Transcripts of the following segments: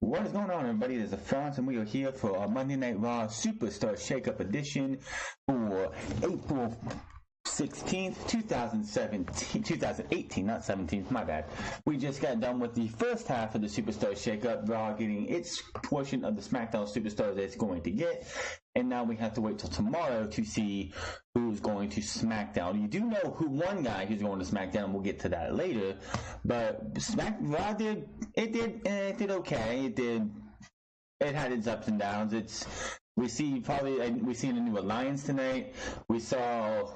What is going on, everybody? This is Franz, and we are here for our Monday Night Raw Superstar Shakeup Edition for April 16th, 2018, not 17th, my bad. We just got done with the first half of the Superstar Shakeup, Raw getting its portion of the SmackDown Superstars that it's going to get, and now we have to wait till tomorrow to see who's going to SmackDown. You do know who one guy who's going to SmackDown, we'll get to that later, but Raw did okay. It had its ups and downs. We seen a new alliance tonight. We saw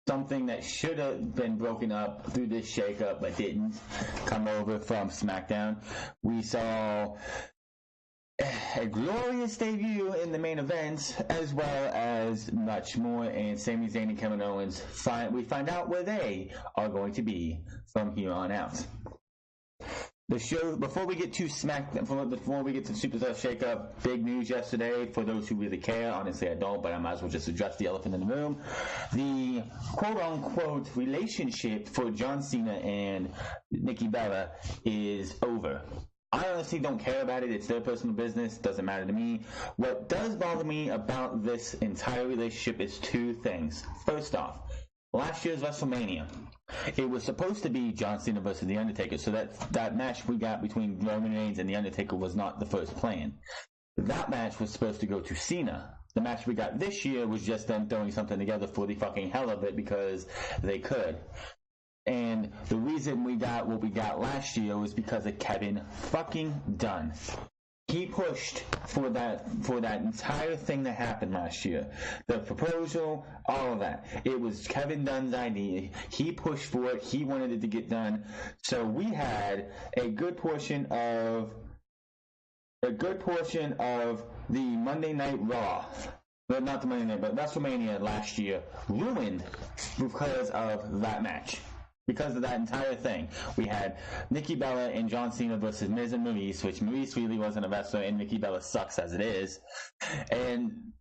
something that should have been broken up through this shakeup but didn't come over from SmackDown. We saw a glorious debut in the main event, as well as much more, and Sami Zayn and Kevin Owens, we find out where they are going to be from here on out. The show, before we get to SmackDown, before we get to Superstar Shakeup, big news yesterday for those who really care. Honestly, I don't, but I might as well just address the elephant in the room. The quote-unquote relationship for John Cena and Nikki Bella is over. I honestly don't care about it. It's their personal business. Doesn't matter to me. What does bother me about this entire relationship is two things. First off, last year's WrestleMania, it was supposed to be John Cena versus The Undertaker, so that match we got between Roman Reigns and The Undertaker was not the first plan. That match was supposed to go to Cena. The match we got this year was just them throwing something together for the fucking hell of it because they could. And the reason we got what we got last year was because of Kevin fucking Dunn. He pushed for that entire thing that happened last year. The proposal, all of that. It was Kevin Dunn's idea. He pushed for it. He wanted it to get done. So we had a good portion of the Monday Night Raw. But not the Monday Night, but WrestleMania last year ruined because of that match. Because of that entire thing. We had Nikki Bella and John Cena versus Miz and Maurice, which Maurice really wasn't a wrestler and Nikki Bella sucks as it is. And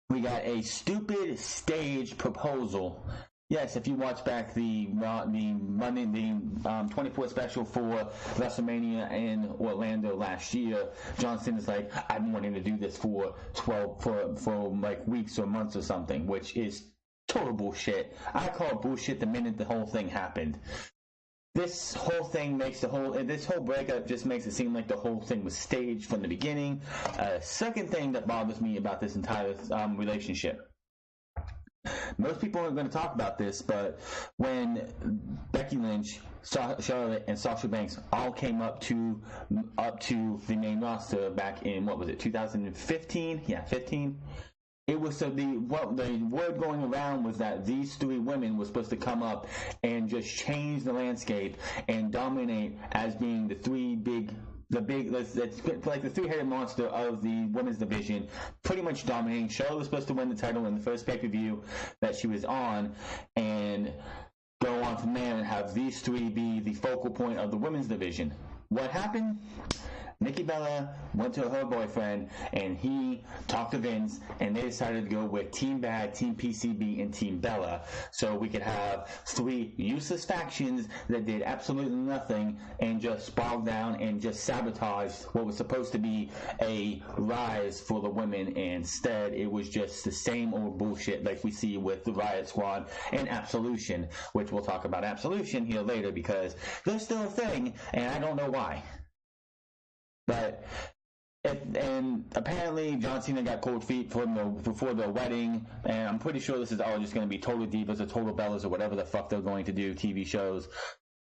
we got a stupid stage proposal. Yes, if you watch back the 24 special for WrestleMania in Orlando last year, John Cena's like, I've been wanting to do this for like weeks or months or something, which is total bullshit. I call it bullshit the minute the whole thing happened. This whole thing this whole breakup just makes it seem like the whole thing was staged from the beginning. Second thing that bothers me about this entire relationship. Most people aren't going to talk about this, but when Becky Lynch, Charlotte, and Sasha Banks all came up to the main roster back in, 2015? Yeah, 15. It was the word going around was that these three women were supposed to come up and just change the landscape and dominate as being the three-headed monster of the women's division, pretty much dominating. Charlotte was supposed to win the title in the first pay-per-view that she was on, and go on from there and have these three be the focal point of the women's division. What happened? Nikki Bella went to her boyfriend, and he talked to Vince, and they decided to go with Team Bad, Team PCB, and Team Bella, so we could have three useless factions that did absolutely nothing and just bogged down and just sabotaged what was supposed to be a rise for the women. Instead, it was just the same old bullshit like we see with the Riot Squad and Absolution, which we'll talk about Absolution here later because they're still a thing, and I don't know why. But and apparently John Cena got cold feet before the wedding, and I'm pretty sure this is all just going to be Total Divas or Total Bellas or whatever the fuck they're going to do, TV shows,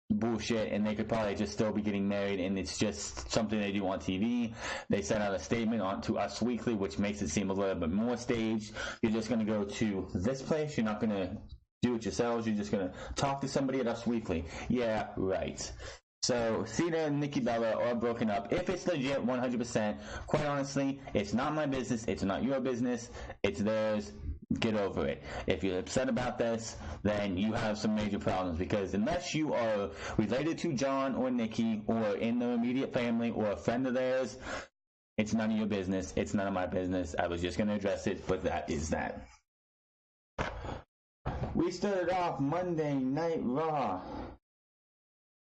bullshit, and they could probably just still be getting married, and it's just something they do on TV. They sent out a statement on to Us Weekly, which makes it seem a little bit more staged. You're just going to go to this place. You're not going to do it yourselves. You're just going to talk to somebody at Us Weekly. Yeah, right. So, Cena and Nikki Bella are broken up. If it's legit, 100%, quite honestly, it's not my business. It's not your business. It's theirs. Get over it. If you're upset about this, then you have some major problems, because unless you are related to John or Nikki or in their immediate family or a friend of theirs, it's none of your business. It's none of my business. I was just going to address it, but that is that. We started off Monday Night Raw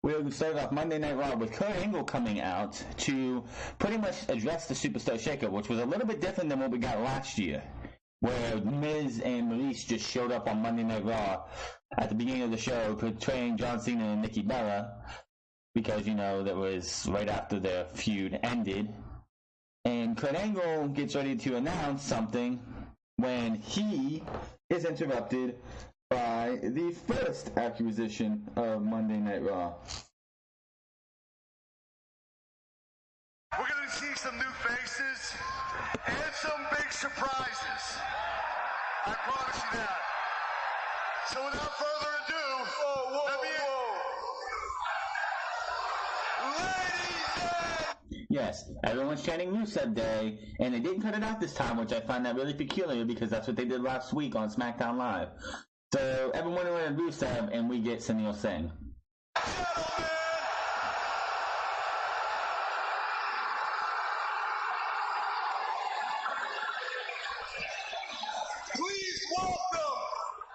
We'll start off Monday Night Raw with Kurt Angle coming out to pretty much address the Superstar Shakeup, which was a little bit different than what we got last year, where Miz and Maurice just showed up on Monday Night Raw at the beginning of the show portraying John Cena and Nikki Bella, because, you know, that was right after their feud ended. And Kurt Angle gets ready to announce something when he is interrupted by the first acquisition of Monday Night Raw. We're going to see some new faces and some big surprises. I promise you that. So without further ado, Yes, everyone's chanting Rusev Day, and they didn't cut it out this time, which I find that really peculiar because that's what they did last week on SmackDown Live. So everyone wanted Rusev, and we get Sunil Singh. Please welcome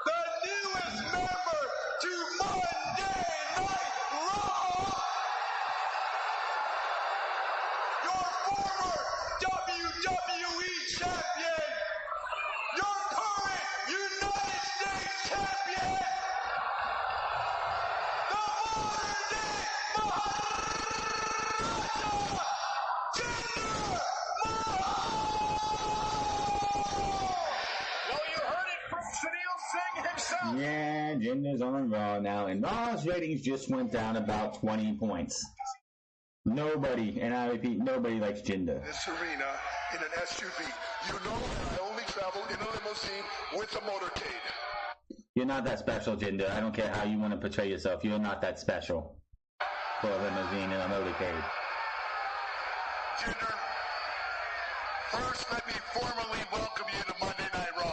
the newest member to Monday Night Raw, your former WWE champion, your current United States champion, the modern day Maharaja, Jinder Mahal! Yeah, Jinder's on Raw now, and Raw's ratings just went down about 20 points. Nobody, and I repeat, nobody likes Jinder. This arena in an SUV. You know that I only travel in a limousine with a motorcade. You're not that special, Jinder. I don't care how you want to portray yourself. You're not that special for a limousine and a motorcade. Jinder, first let me formally welcome you to Monday Night Raw.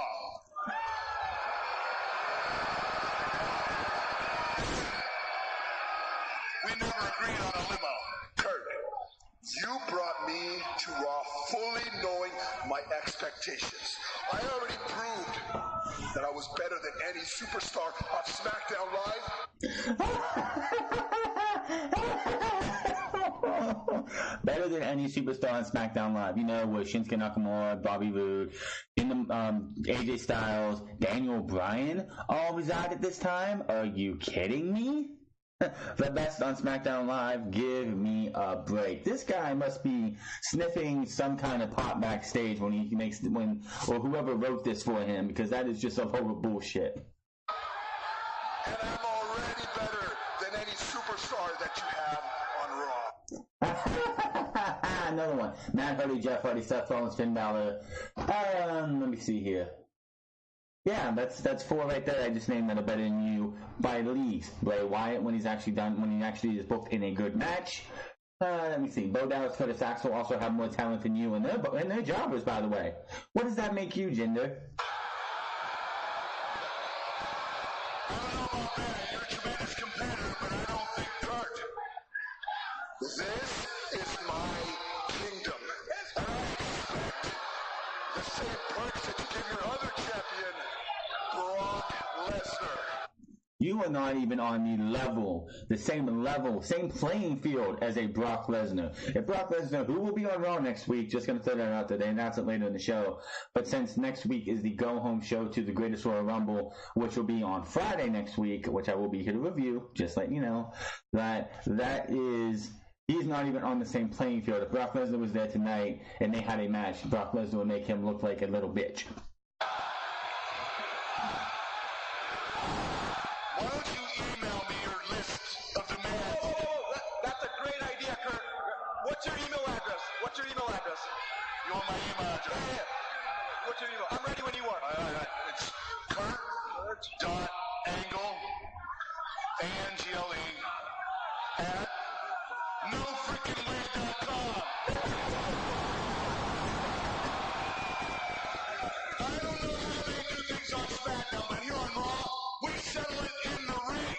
We never agreed on a limo. Kurt, you brought me to Raw fully knowing my expectations. I already proved that I was better than any superstar on SmackDown Live. Better than any superstar on SmackDown Live. You know, with Shinsuke Nakamura, Bobby Roode, AJ Styles, Daniel Bryan all reside at this time? Are you kidding me? The best on SmackDown Live, give me a break. This guy must be sniffing some kind of pot backstage or whoever wrote this for him, because that is just a load of bullshit. And I'm already better than any superstar that you have on Raw. Another one. Matt Hardy, Jeff Hardy, Seth Rollins, Finn Balor. Let me see here. Yeah, that's 4 right there. I just named that are better than you by leagues. Bray Wyatt when he actually is booked in a good match. Let me see. Bo Dallas, Curtis Axel also have more talent than you, and they're jobbers, by the way. What does that make you, Jinder? I don't know about that. You're a tremendous competitor, but I don't think Kurt. This is my kingdom. And I expect the same perks that you give your other champion, Brock Lesnar. You are not even on the same playing field as a Brock Lesnar. If Brock Lesnar, who will be on Raw next week, just going to throw that out there, they announce it later in the show, but since next week is the go-home show to the Greatest Royal Rumble, which will be on Friday next week, which I will be here to review, just let you know, he's not even on the same playing field. If Brock Lesnar was there tonight and they had a match, Brock Lesnar would make him look like a little bitch. Why don't you email me your list of demands? Whoa. That's a great idea, Kurt. What's your email address? You want my email address? Yeah. What's your email? I'm ready when you are. It's Kurt.Angle, A-N-G-L-E, at nofreakingway.com. I don't know how they do things on SmackDown, but here on Raw, we settle it in the ring.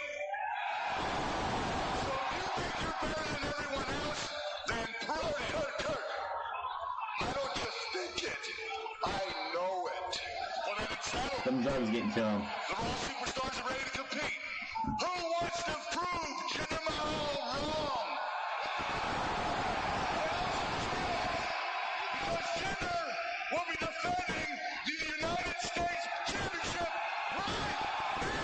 So if you think you're better than everyone else, then prove it. Kurt. I don't just think it. I know it. Well, then it's settled. Something's always getting to him. The Raw superstars are ready to compete. Who wants to prove Jinder Mahal Jinder will be defending the United States Championship right now.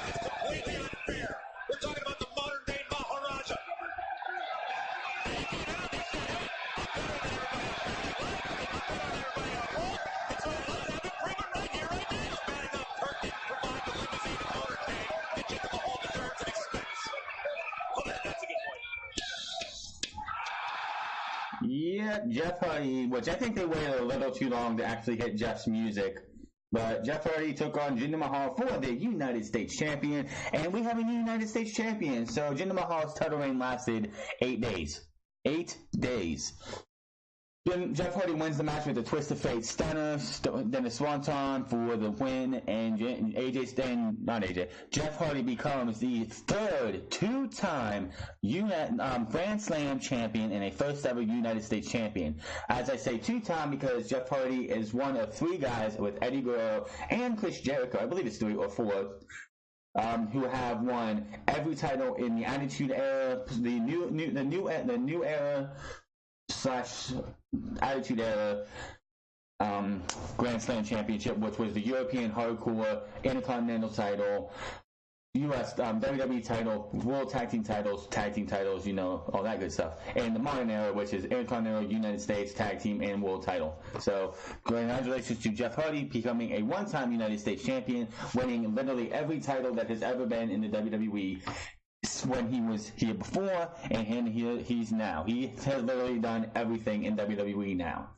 It's completely unfair. We're talking about the modern day Maharaja. And he came out and he said, hey, I'm better than everybody else. I'm better than everybody else. And so I've been proven right here, right now. Bad enough Kurt didn't provide the limousine and motorcade that Jinder Mahal deserves and expects. Oh, that's a good point. Yeah, Jeff Hardy, which I think they waited a little too long to actually hit Jeff's music. But Jeff Hardy took on Jinder Mahal for the United States Champion, and we have a new United States Champion. So Jinder Mahal's title reign lasted 8 days. 8 days. Then Jeff Hardy wins the match with a Twist of Fate stunner, then a Swanton for the win, and Jeff Hardy becomes the third two-time Grand Slam champion and a first ever United States champion. As I say two-time because Jeff Hardy is one of 3 guys with Eddie Guerrero and Chris Jericho, I believe it's 3 or 4, who have won every title in the Attitude Era, the new era / Attitude Era Grand Slam Championship, which was the European Hardcore Intercontinental title, U.S. WWE title, World Tag Team titles, you know, all that good stuff. And the modern era, which is Intercontinental, United States, Tag Team, and World title. So, congratulations to Jeff Hardy becoming a one-time United States champion, winning literally every title that has ever been in the WWE. When he was here before, and he's now. He has literally done everything in WWE now.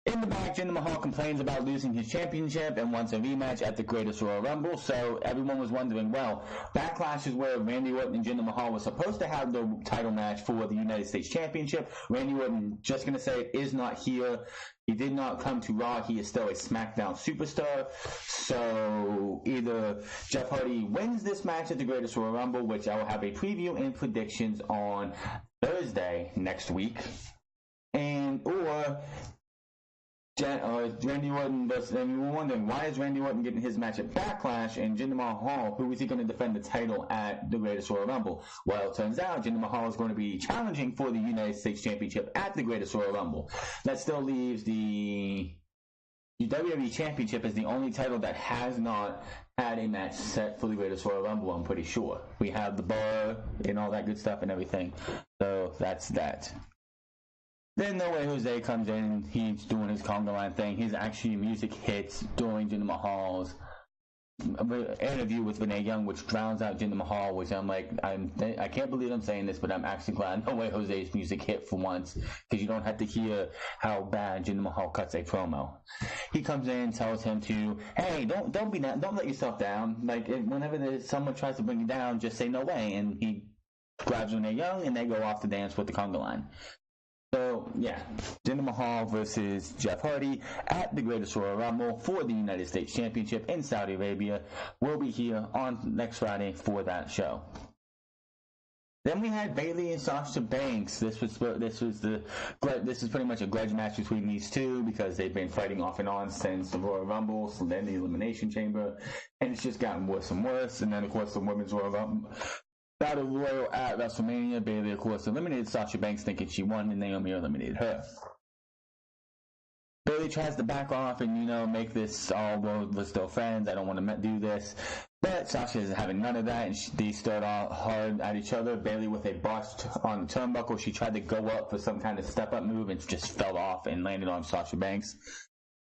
In the back, Jinder Mahal complains about losing his championship and wants a rematch at the Greatest Royal Rumble, so everyone was wondering, well, Backlash is where Randy Orton and Jinder Mahal were supposed to have the title match for the United States Championship. Randy Orton, just going to say, is not here. He did not come to Raw. He is still a SmackDown superstar. So either Jeff Hardy wins this match at the Greatest Royal Rumble, which I will have a preview and predictions on Thursday next week, or Randy Orton does. And we're wondering, why is Randy Orton getting his match at Backlash and Jinder Mahal, who is he going to defend the title at the Greatest Royal Rumble? Well, it turns out Jinder Mahal is going to be challenging for the United States Championship at the Greatest Royal Rumble. That still leaves the WWE Championship as the only title that has not had a match set for the Greatest Royal Rumble, I'm pretty sure. We have the bar and all that good stuff and everything. So that's that. Then No Way Jose comes in, he's doing his conga line thing. His actually music hits during Jinder Mahal's interview with Renee Young, which drowns out Jinder Mahal, which I'm like, I can't believe I'm saying this, but I'm actually glad No Way Jose's music hit for once, because you don't have to hear how bad Jinder Mahal cuts a promo. He comes in, tells him to, hey, don't let yourself down. Like, whenever someone tries to bring you down, just say no way, and he grabs Renee Young, and they go off to dance with the conga line. So, yeah, Jinder Mahal versus Jeff Hardy at the Greatest Royal Rumble for the United States Championship in Saudi Arabia. We'll be here on next Friday for that show. Then we had Bayley and Sasha Banks. This is pretty much a grudge match between these two because they've been fighting off and on since the Royal Rumble, so then the Elimination Chamber, and it's just gotten worse and worse. And then, of course, the Women's Royal Rumble Battle Royal at WrestleMania. Bayley, of course, eliminated Sasha Banks thinking she won, and Naomi eliminated her. Bayley tries to back off and, make this all, we're still friends, I don't want to do this. But Sasha is having none of that, and they start all hard at each other. Bayley with a botch on the turnbuckle. She tried to go up for some kind of step-up move and just fell off and landed on Sasha Banks.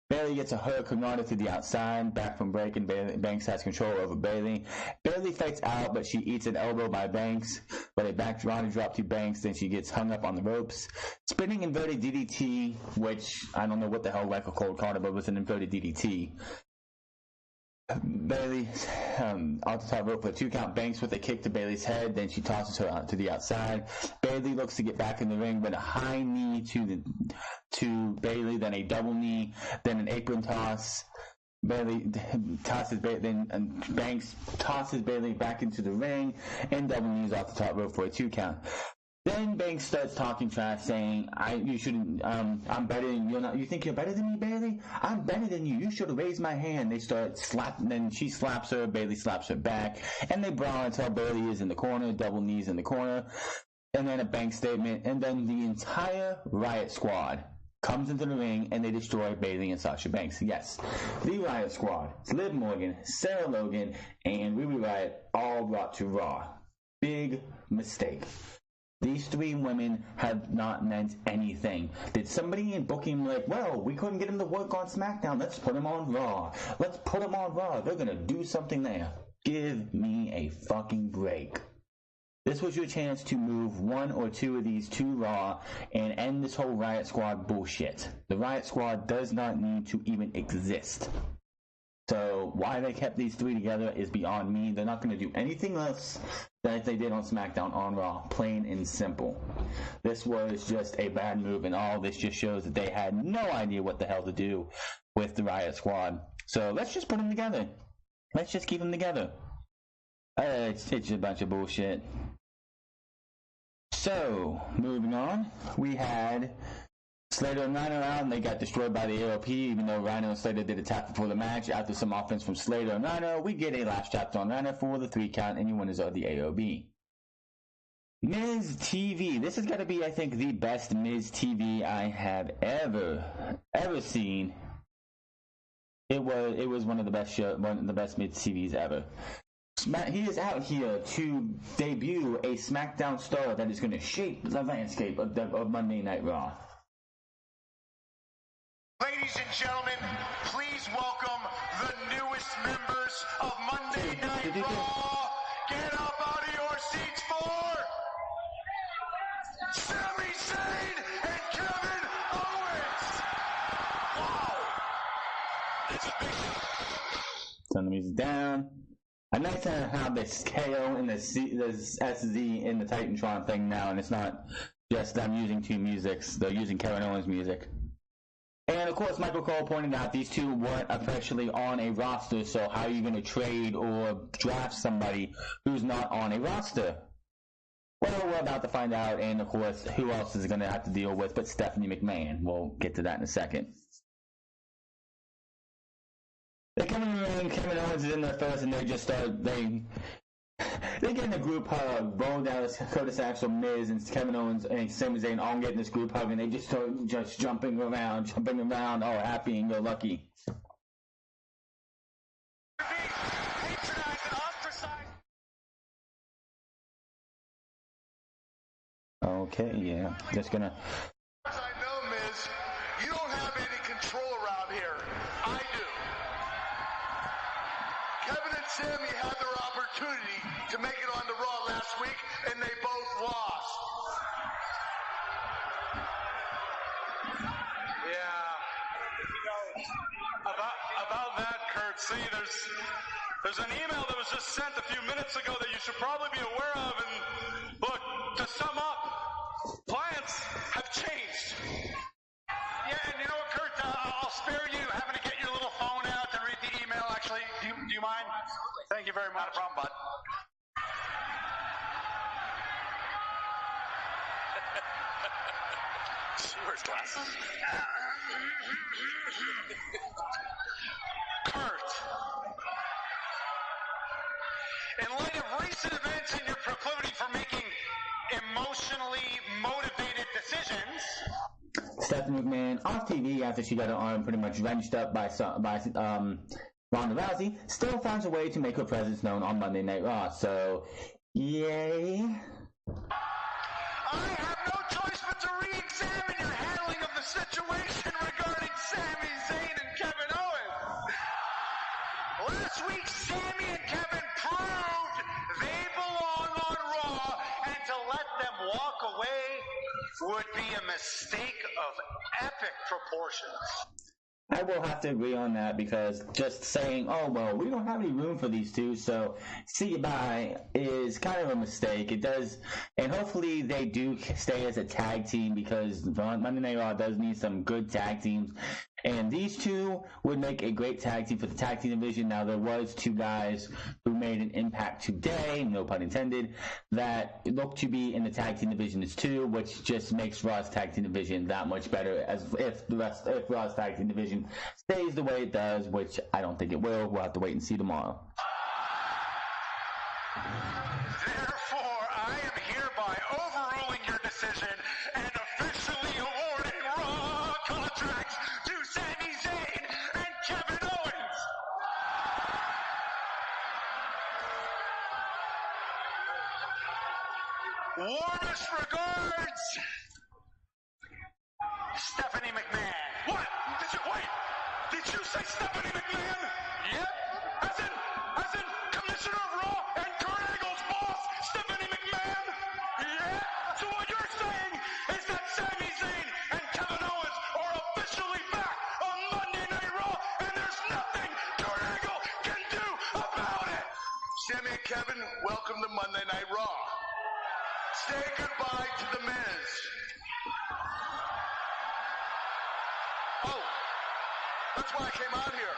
Bayley gets a hurricanrana to the outside, back from break, and Banks has control over Bayley. Bayley fights out, but she eats an elbow by Banks, but a back Rana drop to Banks, then she gets hung up on the ropes. Spinning inverted DDT, which I don't know what the hell Michael Cole called it, but it was an inverted DDT. Bayley off the top rope for a 2 count. Banks with a kick to Bayley's head, then she tosses her out to the outside. Bayley looks to get back in the ring, but a high knee to Bayley, then a double knee, then an apron toss. Bayley tosses then Banks tosses Bayley back into the ring, and double knees off the top rope for a 2 count. Then Banks starts talking trash, saying, you shouldn't, I'm better than you. You think you're better than me, Bayley? I'm better than you. You should have raised my hand. They start slapping, then she slaps her, Bayley slaps her back, and they brawl until Bayley is in the corner, double knees in the corner. and then a bank statement, and then the entire Riot Squad comes into the ring and they destroy Bayley and Sasha Banks. Yes, the Riot Squad, Liv Morgan, Sarah Logan, and Ruby Riott all brought to Raw. Big mistake. These three women have not meant anything. Did somebody in booking like, well, we couldn't get him to work on SmackDown, let's put him on Raw. Let's put him on Raw. They're going to do something there. Give me a fucking break. This was your chance to move one or two of these to Raw and end this whole Riot Squad bullshit. The Riot Squad does not need to even exist. So why they kept these three together is beyond me. They're not going to do anything else that they did on SmackDown on Raw. Plain and simple. This was just a bad move, and all this just shows that they had no idea what the hell to do with the Riot Squad. So let's just put them together. Let's just keep them together. It's just a bunch of bullshit. So, moving on, we had Slater and Rhino out, and they got destroyed by the AOP, even though Rhino and Slater did a tap before the match. After some offense from Slater and Rhino, we get a last chapter on Rhino for the 3 count, and your winners are the AOB. Miz TV. This has got to be, I think, the best Miz TV I have ever seen. It was one of the best Miz TVs ever. He is out here to debut a SmackDown star that is going to shape the landscape of Monday Night Raw. Ladies and gentlemen, please welcome the newest members of Monday Night Raw. Get up out of your seats for Sami Zayn and Kevin Owens. Wow. That's a big deal. Turn the music down. I like to have this KO and the SZ in the Titantron thing now, and it's not just them using two musics. They're using Kevin Owens' music. And of course, Michael Cole pointed out these two weren't officially on a roster, so how are you going to trade or draft somebody who's not on a roster? Well, we're about to find out, and of course, who else is going to have to deal with but Stephanie McMahon. We'll get to that in a second. They come in the ring, Kevin Owens is in there first, and they just start, they get in a group hug. Bo Dallas, Curtis Axel, Miz, and Kevin Owens and Sami Zayn all get in this group hug, and they just start just jumping around, all happy and go lucky. Okay, yeah, just gonna. As I know, Miz, you don't have any control around here. I do. Kevin and Sami had their opportunity to make it on the Raw last week, and they both lost. Yeah. About that, Kurt, see, there's an email that was just sent a few minutes ago that you should probably be aware of, and look, to sum up, plans have changed. Yeah, and you know what, Kurt, I'll spare you having to get your little phone out to read the email, actually. Do you mind? Absolutely. Thank you very much. Not a problem, bud. Where's glasses? Kurt, in light of recent events and your proclivity for making emotionally motivated decisions, Stephanie McMahon off TV after she got her arm pretty much wrenched up by Ronda Rousey, still finds a way to make her presence known on Monday Night Raw. So, yay! I have no choice but to re-examine your handling of the situation regarding Sami Zayn and Kevin Owens. Last week, Sami and Kevin proved they belong on Raw, and to let them walk away would be a mistake of epic proportions. I will have to agree on that, because just saying, oh, well, we don't have any room for these two, so see you bye, is kind of a mistake. It does, and hopefully they do stay as a tag team, because Monday Night Raw does need some good tag teams, and these two would make a great tag team for the tag team division. Now, there was two guys who made an impact today, no pun intended, that look to be in the tag team division as two, which just makes Raw's tag team division that much better, as if Raw's tag team division stays the way it does, which I don't think it will. We'll have to wait and see tomorrow. Therefore, I am hereby overruling decision and officially awarding Raw contracts to Sami Zayn and Kevin Owens. Warmest regards, Stephanie McMahon. What? Did you say Stephanie McMahon? Yep. As in Commissioner of Raw and Kurt Angle's boss, Stephanie McMahon? Yeah. So what you're saying is that Sami Zayn and Kevin Owens are officially back on Monday Night Raw, and there's nothing Kurt Angle can do about it. Sammy and Kevin, welcome to Monday Night Raw. Say goodbye to the Miz. Oh, that's why I came out here.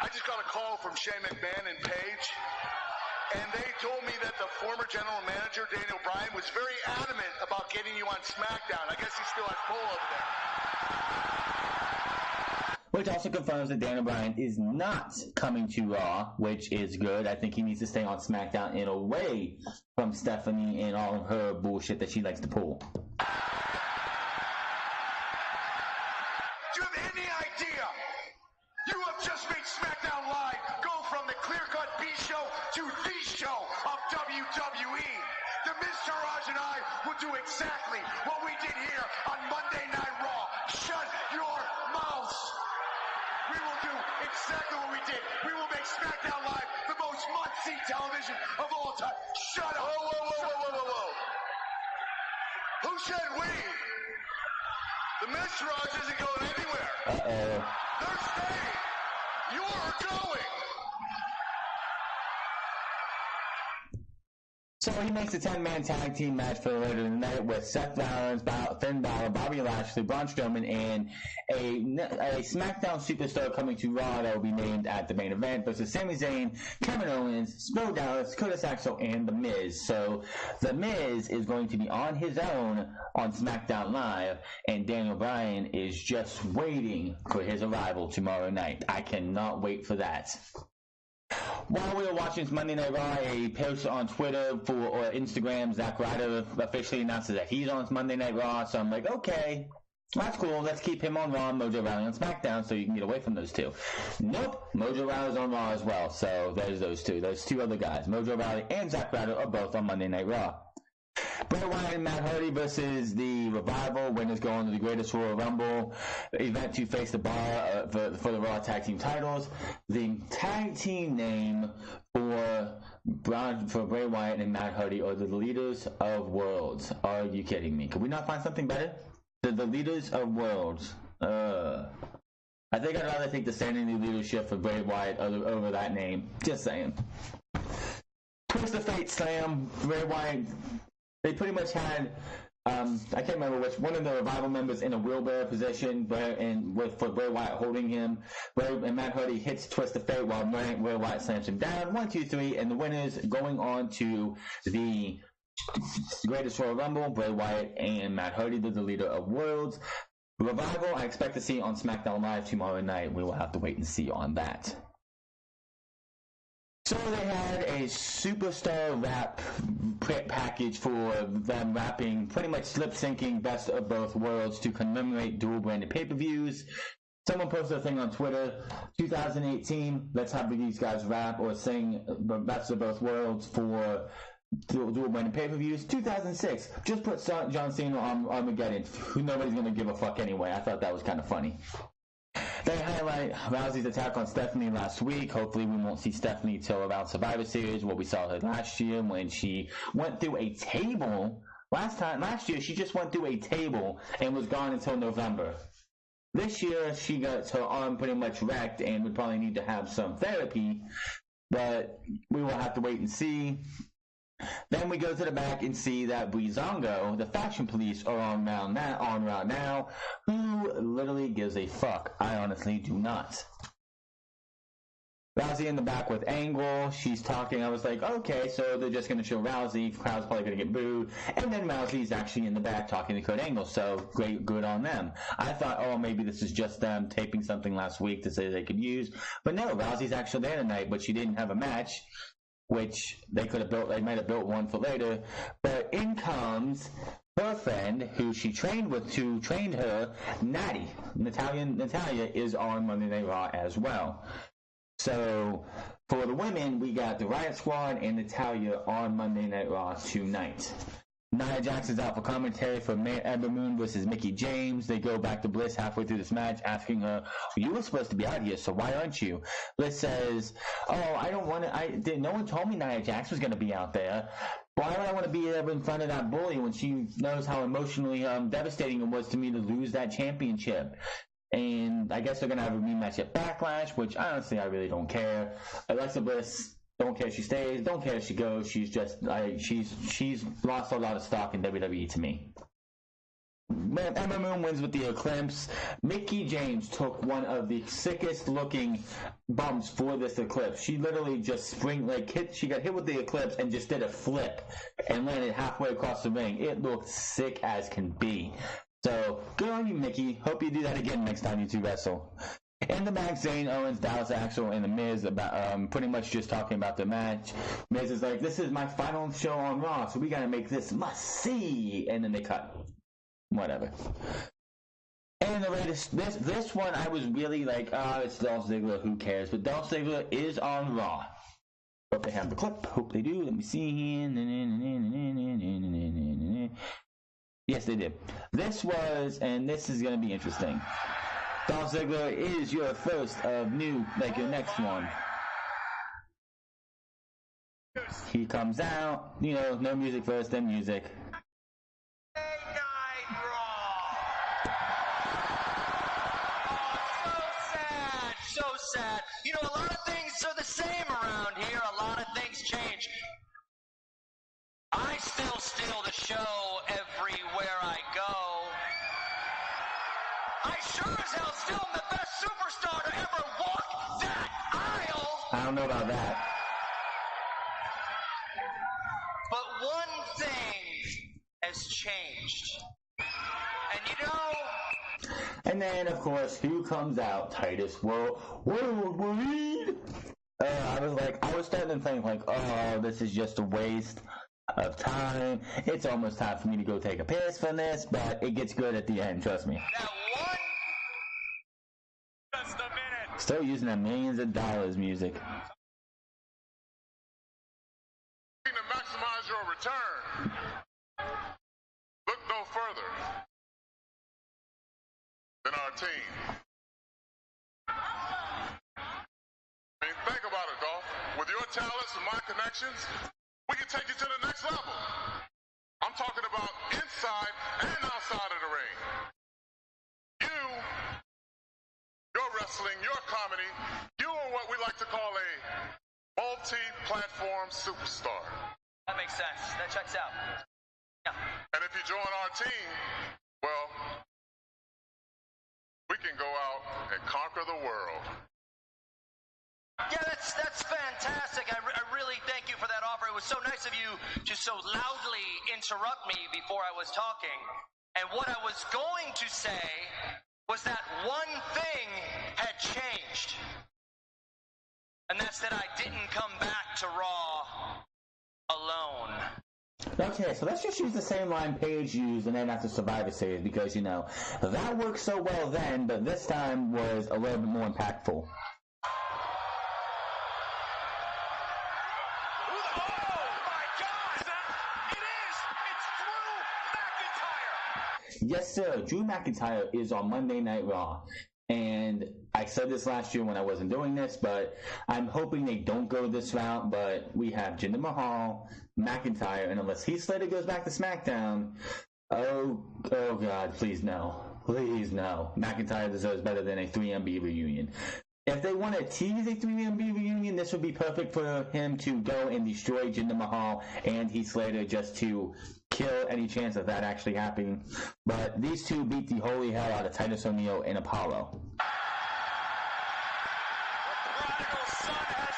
I just got a call from Shane McMahon and Paige, and they told me that the former general manager, Daniel Bryan, was very adamant about getting you on SmackDown. I guess he still has pull over there. Which also confirms that Daniel Bryan is not coming to Raw, which is good. I think he needs to stay on SmackDown and away from Stephanie and all of her bullshit that she likes to pull. Do you have any idea? You have just made SmackDown Live go from the clear-cut B show to the show of WWE. The Miz Taraj and I will do exactly what we did here on Monday Night Raw. Shut your mouths. We will do exactly what we did. We will make SmackDown Live the most must-see television of all time. Shut up. Whoa. Who said we? The Miz Taraj isn't going anywhere. Uh-oh. They're staying. You're going. So he makes a 10-man tag team match for later in the night with Seth Rollins, Finn Balor, Bobby Lashley, Braun Strowman, and a SmackDown superstar coming to Raw that will be named at the main event versus Sami Zayn, Kevin Owens, Bo Dallas, Curtis Axel, and The Miz. So The Miz is going to be on his own on SmackDown Live, and Daniel Bryan is just waiting for his arrival tomorrow night. I cannot wait for that. While we were watching this Monday Night Raw, a post on Twitter or Instagram, Zack Ryder officially announces that he's on Monday Night Raw. So I'm like, okay, that's cool. Let's keep him on Raw and Mojo Rawley on SmackDown so you can get away from those two. Nope, Mojo Rawley's on Raw as well. So there's those two. Those two other guys, Mojo Rawley and Zack Ryder, are both on Monday Night Raw. Bray Wyatt and Matt Hardy versus the Revival. Winners go on to the Greatest Royal Rumble event to face the Bar for the Raw Tag Team titles. The tag team name for Bray Wyatt and Matt Hardy are the Leaders of Worlds. Are you kidding me? Could we not find something better? The Leaders of Worlds. I think I'd rather take the standing leadership for Bray Wyatt over that name. Just saying. Twist of Fate Slam. Bray Wyatt. They pretty much had, I can't remember which, one of the Revival members in a wheelbarrow position, for Bray Wyatt holding him. And Matt Hardy hits Twist of Fate while Bray Wyatt slams him down. 1, 2, 3, and the winners going on to the Greatest Royal Rumble. Bray Wyatt and Matt Hardy, the Leader of Worlds. Revival, I expect to see on SmackDown Live tomorrow night. We will have to wait and see on that. So they had a superstar rap package for them rapping, pretty much lip-syncing Best of Both Worlds to commemorate dual-branded pay-per-views. Someone posted a thing on Twitter, 2018, let's have these guys rap or sing Best of Both Worlds for dual-branded pay-per-views. 2006, just put John Cena on Armageddon, who nobody's going to give a fuck anyway. I thought that was kind of funny. They highlight Rousey's attack on Stephanie last week. Hopefully we won't see Stephanie till around Survivor Series, where we saw her last year when she went through a table. Last year she just went through a table and was gone until November. This year she got her arm pretty much wrecked and would probably need to have some therapy, but we will have to wait and see. Then we go to the back and see that Breezango, the Fashion Police, are on route now. Who literally gives a fuck? I honestly do not. Rousey in the back with Angle. She's talking. I was like, okay, so they're just going to show Rousey. Crowd's probably going to get booed. And then Rousey's actually in the back talking to Kurt Angle. So great, good on them. I thought, oh, maybe this is just them taping something last week to say they could use. But no, Rousey's actually there tonight, but she didn't have a match. which they might have built one for later. But in comes her friend, who she trained with, who trained her, Natty. Natalia is on Monday Night Raw as well. So for the women, we got the Riot Squad and Natalia on Monday Night Raw tonight. Nia Jackson's out for commentary for Ember Moon versus Mickie James. They go back to Bliss halfway through this match, asking her, "You were supposed to be out here, so why aren't you?" Bliss says, "Oh, I don't want to. No one told me Nia Jax was going to be out there. Why would I want to be there in front of that bully when she knows how emotionally devastating it was to me to lose that championship?" And I guess they're going to have a rematch at Backlash, which honestly I really don't care. Alexa Bliss, don't care if she stays, don't care if she goes. She's just she's lost a lot of stock in WWE to me. Ember Moon wins with the Eclipse. Mickie James took one of the sickest looking bumps for this Eclipse. She literally just she got hit with the Eclipse and just did a flip and landed halfway across the ring. It looked sick as can be. So good on you, Mickie. Hope you do that again next time you two wrestle. In the match, Zayn, Owens, Dallas Axel, and The Miz about pretty much just talking about the match. Miz is like, "This is my final show on Raw, so we gotta make this must see," and then they cut. Whatever. And the latest, this one I was really like, it's Dolph Ziggler, who cares? But Dolph Ziggler is on Raw. Hope they have the clip. Hope they do. Let me see here. Yes, they did. This is gonna be interesting. Dolph Ziggler is your first of new, your next one. He comes out, no music first, then music. So sad. A lot of things are the same around here. A lot of things change. I still steal the show everywhere I go. I sure as hell still am the best superstar to ever walk that aisle. I don't know about that. But one thing has changed. And And then, of course, who comes out? Titus Worldwide. I was starting to think oh, this is just a waste of time. It's almost time for me to go take a piss from this, but it gets good at the end, trust me. that one. Just a minute. Still using that millions of dollars music. To maximize your return, look no further than our team. Think about it, Dolph. With your talents and my connections, we can take you to the next level. I'm talking about inside and outside of the ring. Your wrestling, your comedy, you are what we like to call a multi-platform superstar. That makes sense. That checks out. Yeah. And if you join our team, well, we can go out and conquer the world. Yeah, that's fantastic. I really thank you for that offer. It was so nice of you to so loudly interrupt me before I was talking. And what I was going to say was that one thing had changed. And that's that I didn't come back to Raw alone. Okay, so let's just use the same line Paige used and then after Survivor Series because, that worked so well then, but this time was a little bit more impactful. Yes, sir. Drew McIntyre is on Monday Night Raw. And I said this last year when I wasn't doing this, but I'm hoping they don't go this route. But we have Jinder Mahal, McIntyre, and unless Heath Slater goes back to SmackDown, oh God, please no. Please no. McIntyre deserves better than a 3MB reunion. If they want to tease a 3MB reunion, this would be perfect for him to go and destroy Jinder Mahal and Heath Slater just to kill any chance of that actually happening. But these two beat the holy hell out of Titus O'Neil and Apollo. The prodigal son has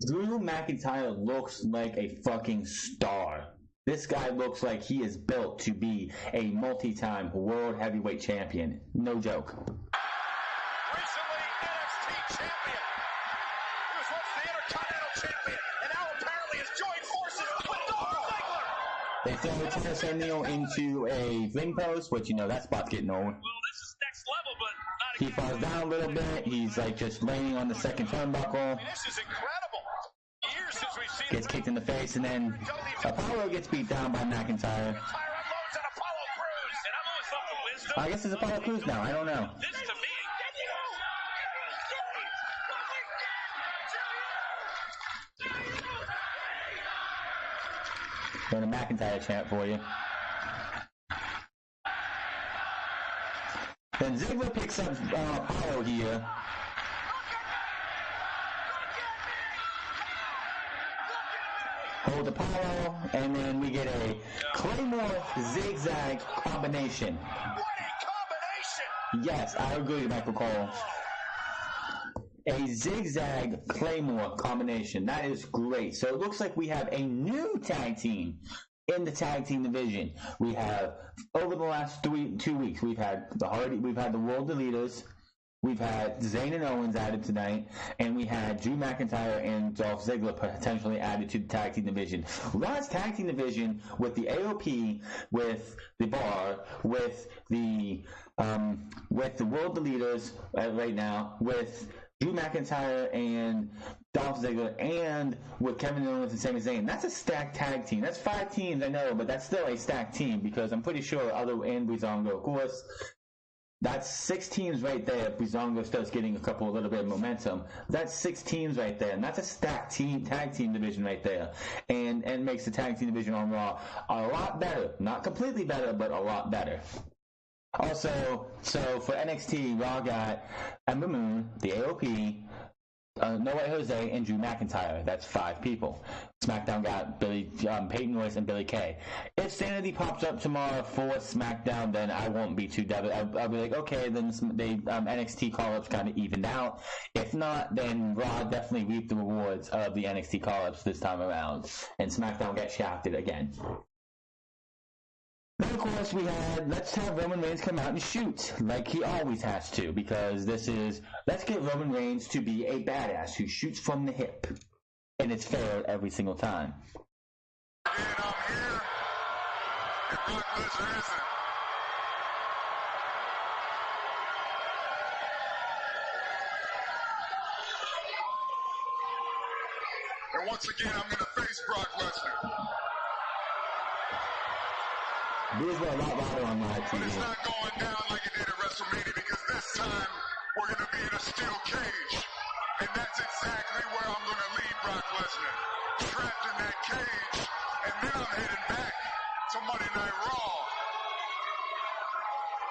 returned. Drew McIntyre looks like a fucking star. This guy looks like he is built to be a multi-time world heavyweight champion. No joke. Recently NXT champion. He was once the Intercontinental Champion, and now apparently has joined forces with Dolph Ziggler. They throw Titus O'Neil into a ring post, which, you know, that spot's getting old. Well, this is next level, but not He falls down a little bit. He's like just laying on the second turnbuckle. This is incredible. Years since we've seen Gets kicked in the face, and then Apollo gets beat down by McIntyre. unloads on Apollo Crews. And I've always thought the wisdom. I guess it's Apollo Crews now. I don't know. This to me. Doing a McIntyre chant for you. Then Ziggler picks up Apollo here. Hold Apollo, and then we get a Claymore zigzag combination. What a combination! Yes, I agree, Michael Cole. A zigzag Claymore combination. That is great. So it looks like we have a new tag team in the tag team division. We have, over the last 2 weeks, we've had the World Leaders. We've had Zayn and Owens added tonight, and we had Drew McIntyre and Dolph Ziggler potentially added to the tag team division. Raw's tag team division with the AOP, with the Bar, with the World Leaders right now, with Drew McIntyre and Dolph Ziggler, and with Kevin Owens and Sami Zayn. That's a stacked tag team. That's 5 teams, I know, but that's still a stacked team because I'm pretty sure and Breezango, of course. That's 6 teams right there. If Breezango starts getting a little bit of momentum, that's 6 teams right there, and that's a stacked tag team division right there, and makes the tag team division on Raw a lot better. Not completely better, but a lot better. Also, so for NXT, Raw got Ember Moon, the AOP, No Way Jose, and Drew McIntyre. That's 5 people. SmackDown got Peyton Royce and Billy Kay. If Sanity pops up tomorrow for SmackDown, then I won't be too devastated. I'll be like, okay, then NXT call-ups kind of evened out. If not, then Raw definitely reaped the rewards of the NXT call-ups this time around, and SmackDown got shafted again. Then, of course, let's have Roman Reigns come out and shoot, like he always has to, because let's get Roman Reigns to be a badass who shoots from the hip. And it's fair every single time. Again, I'm here, and Brock Lesnar isn't. And once again, I'm going to face Brock Lesnar. These were a lot louder on live TV. But it's not going down like it did at WrestleMania because this time we're going to be in a steel cage. And that's exactly where I'm going to leave Brock Lesnar. Trapped in that cage. And then I'm heading back to Monday Night Raw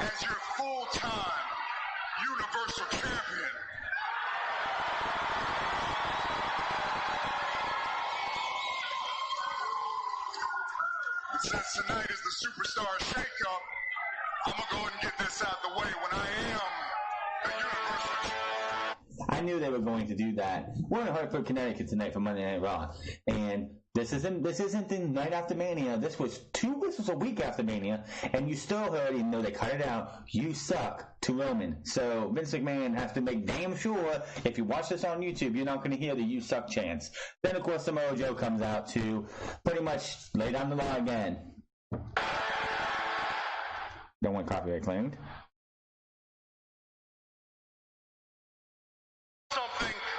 as your full-time Universal Champion. But since tonight is the Superstar Shake-Up, I'm going to go ahead and get this out the way when I am the Universal Champion. I knew they were going to do that. We're in Hartford, Connecticut tonight for Monday Night Raw, and this isn't the night after Mania. This was a week after Mania, and you still heard, even though they cut it out, "You suck" to Roman. So Vince McMahon has to make damn sure if you watch this on YouTube, you're not going to hear the "You suck" chants. Then of course Samoa Joe comes out to pretty much lay down the law again. Don't want copyright claimed.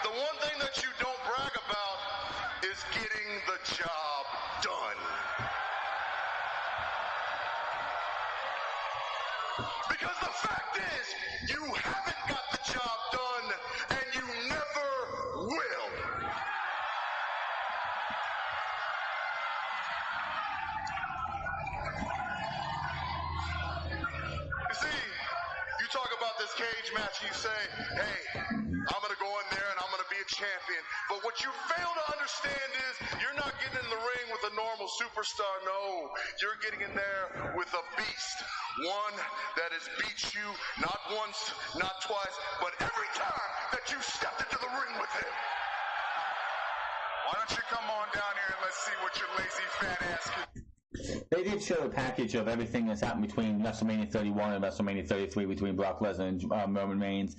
The one thing that you don't brag about is getting the job done. Because the fact is, you haven't got the job done, and you never will. You see, you talk about this cage match, you say, hey, I'm going to go in there and I'm going to be a champion. But what you fail to understand is you're not getting in the ring with a normal superstar. No, you're getting in there with a beast. One that has beat you not once, not twice, but every time that you stepped into the ring with him. Why don't you come on down here and let's see what your lazy fat ass can do. They did show a package of everything that's happened between WrestleMania 31 and WrestleMania 33 between Brock Lesnar and Roman Reigns.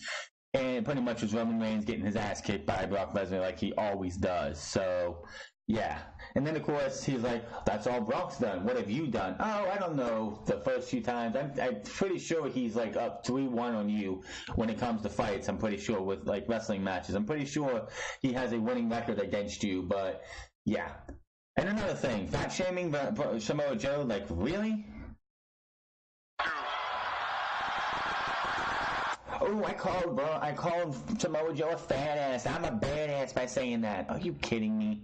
And it pretty much was Roman Reigns getting his ass kicked by Brock Lesnar like he always does. So, yeah. And then, of course, he's like, that's all Brock's done. What have you done? Oh, I don't know. The first few times. I'm pretty sure he's, like, up 3-1 on you when it comes to fights. I'm pretty sure with, like, wrestling matches. I'm pretty sure he has a winning record against you. But, yeah. And another thing. Fat shaming Samoa Joe. Like, really? Oh, I called Samoa Joe a fat ass. I'm a badass by saying that. Are you kidding me?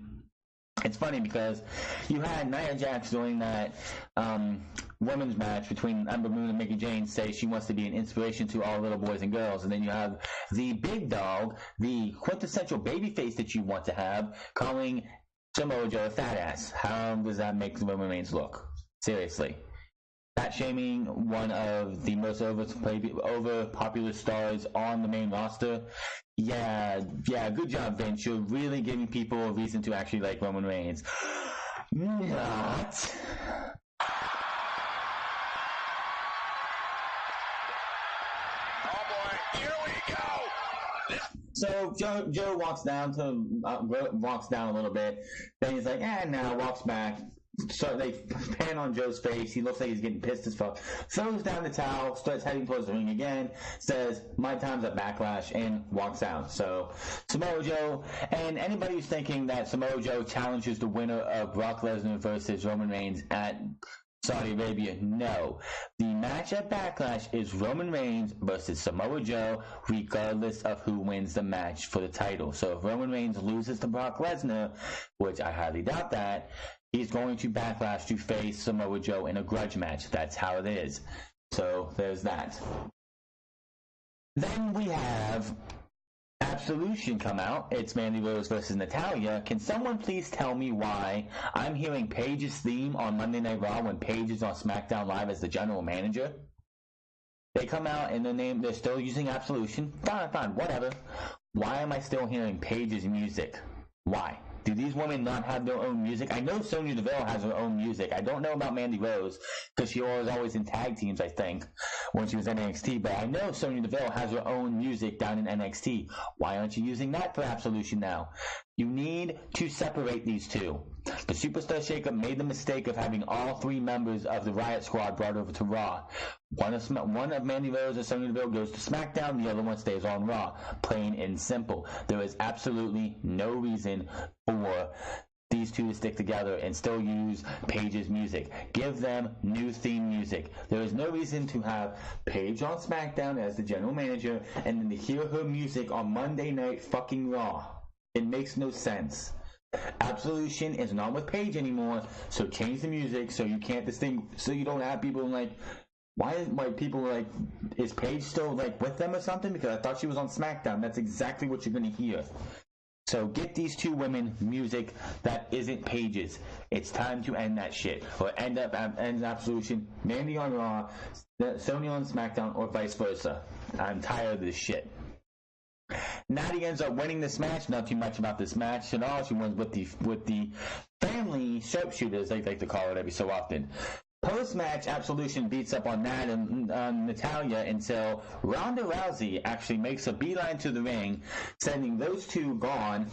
It's funny because you had Nia Jax doing that women's match between Ember Moon and Mickie James say she wants to be an inspiration to all little boys and girls. And then you have the big dog, the quintessential babyface that you want to have, calling Samoa Joe a fat ass. How does that make Roman Reigns look? Seriously. Fat shaming one of the most over popular stars on the main roster. Yeah, good job, Vince. You're really giving people a reason to actually like Roman Reigns. Not. Oh boy, here we go. So Joe walks down a little bit. Then he's like, now walks back. So they pan on Joe's face. He looks like he's getting pissed as fuck. Throws down the towel, starts heading towards the ring again, says, my time's at Backlash, and walks out. So Samoa Joe, and anybody who's thinking that Samoa Joe challenges the winner of Brock Lesnar versus Roman Reigns at Saudi Arabia, no. The match at Backlash is Roman Reigns versus Samoa Joe, regardless of who wins the match for the title. So if Roman Reigns loses to Brock Lesnar, which I highly doubt that, he's going to Backlash to face Samoa Joe in a grudge match. That's how it is. So there's that. Then we have Absolution come out. It's Mandy Rose versus Natalya. Can someone please tell me why I'm hearing Paige's theme on Monday Night Raw when Paige is on SmackDown Live as the general manager? They come out and they're still using Absolution. Fine, whatever. Why am I still hearing Paige's music? Why? Do these women not have their own music? I know Sonya Deville has her own music. I don't know about Mandy Rose because she was always in tag teams, I think, when she was in NXT. But I know Sonya Deville has her own music down in NXT. Why aren't you using that for Absolution now? You need to separate these two. The Superstar Shakeup made the mistake of having all three members of the Riot Squad brought over to Raw. One of Mandy Rose and Sonya Deville goes to SmackDown, the other one stays on Raw. Plain and simple. There is absolutely no reason for these two to stick together and still use Paige's music. Give them new theme music. There is no reason to have Paige on SmackDown as the general manager and then to hear her music on Monday Night fucking Raw. It makes no sense. Absolution is not with Paige anymore, so change the music so you can't distinguish, so you don't have people like, why people like, is Paige still like with them or something? Because I thought she was on SmackDown. That's exactly what you're going to hear. So get these two women music that isn't Paige's. It's time to end that shit. Or end Absolution, Mandy on Raw, Sonya on SmackDown, or vice versa. I'm tired of this shit. Natty ends up winning this match. Not too much about this match at all. She wins with the family sharpshooters, they like to call it every so often. Post-match, Absolution beats up on Nat and Natalya until Ronda Rousey actually makes a beeline to the ring, sending those two gone.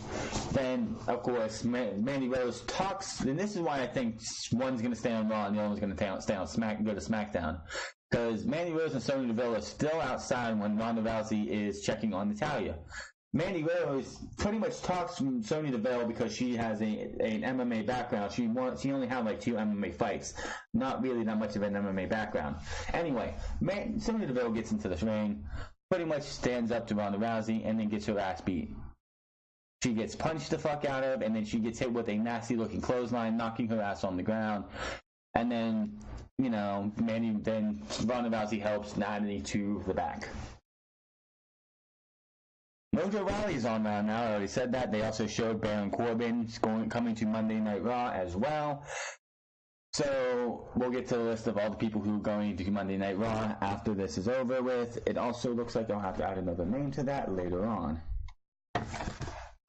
Then, of course, Mandy Rose talks, and this is why I think one's going to stay on Raw and the other one's going to stay on go to SmackDown. Because Mandy Rose and Sonya Deville are still outside when Ronda Rousey is checking on Natalya. Mandy Rose pretty much talks from Sonya Deville because she has an MMA background. She only had like 2 MMA fights. Not really that much of an MMA background. Anyway, Sonya Deville gets into the ring, pretty much stands up to Ronda Rousey, and then gets her ass beat. She gets punched the fuck out of, and then she gets hit with a nasty looking clothesline, knocking her ass on the ground. And then, Ronda Rousey helps Natty to the back. Mojo Rawley's on Raw now. I already said that. They also showed Baron Corbin coming to Monday Night Raw as well. So we'll get to the list of all the people who are going to Monday Night Raw after this is over with. It also looks like I'll have to add another name to that later on.